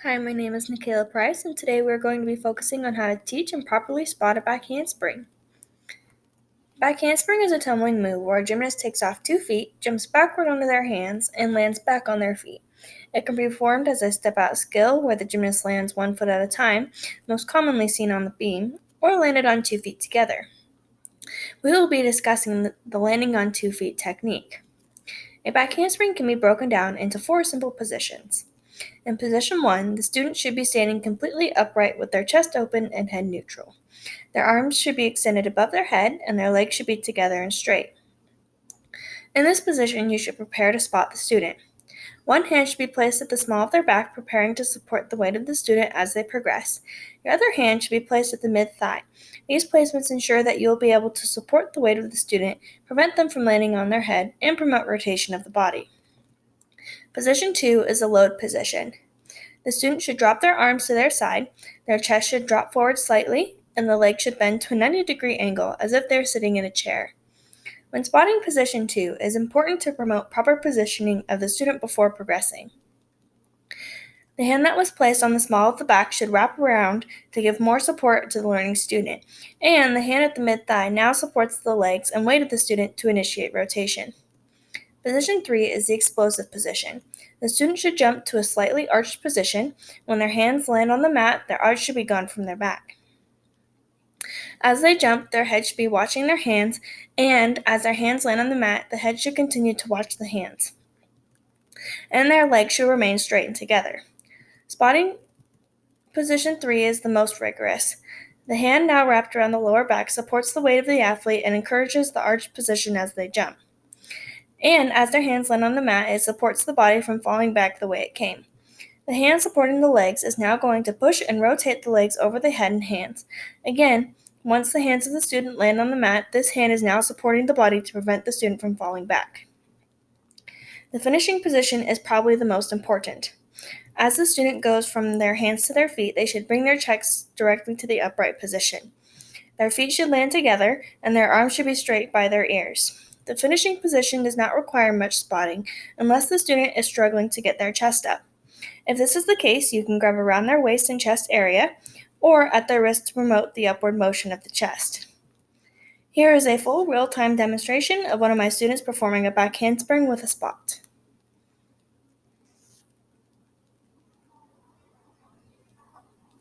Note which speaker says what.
Speaker 1: Hi, my name is Nikayla Price, and today we're going to be focusing on how to teach and properly spot a back handspring. Back handspring is a tumbling move where a gymnast takes off 2 feet, jumps backward onto their hands, and lands back on their feet. It can be performed as a step-out skill where the gymnast lands 1 foot at a time, most commonly seen on the beam, or landed on 2 feet together. We will be discussing the landing on 2 feet technique. A back handspring can be broken down into 4 simple positions. In position 1, the student should be standing completely upright with their chest open and head neutral. Their arms should be extended above their head and their legs should be together and straight. In this position, you should prepare to spot the student. One hand should be placed at the small of their back, preparing to support the weight of the student as they progress. Your other hand should be placed at the mid-thigh. These placements ensure that you will be able to support the weight of the student, prevent them from landing on their head, and promote rotation of the body. Position 2 is the load position. The student should drop their arms to their side, their chest should drop forward slightly, and the legs should bend to a 90-degree angle as if they're sitting in a chair. When spotting position 2, it is important to promote proper positioning of the student before progressing. The hand that was placed on the small of the back should wrap around to give more support to the learning student, and the hand at the mid-thigh now supports the legs and weight of the student to initiate rotation. Position 3 is the explosive position. The student should jump to a slightly arched position. When their hands land on the mat, their arch should be gone from their back. As they jump, their head should be watching their hands, and as their hands land on the mat, the head should continue to watch the hands. And their legs should remain straightened together. Spotting position 3 is the most rigorous. The hand now wrapped around the lower back supports the weight of the athlete and encourages the arched position as they jump. And as their hands land on the mat, it supports the body from falling back the way it came. The hand supporting the legs is now going to push and rotate the legs over the head and hands. Again, once the hands of the student land on the mat, this hand is now supporting the body to prevent the student from falling back. The finishing position is probably the most important. As the student goes from their hands to their feet, they should bring their chest directly to the upright position. Their feet should land together, and their arms should be straight by their ears. The finishing position does not require much spotting unless the student is struggling to get their chest up. If this is the case, you can grab around their waist and chest area or at their wrist to promote the upward motion of the chest. Here is a full real-time demonstration of one of my students performing a back handspring with a spot.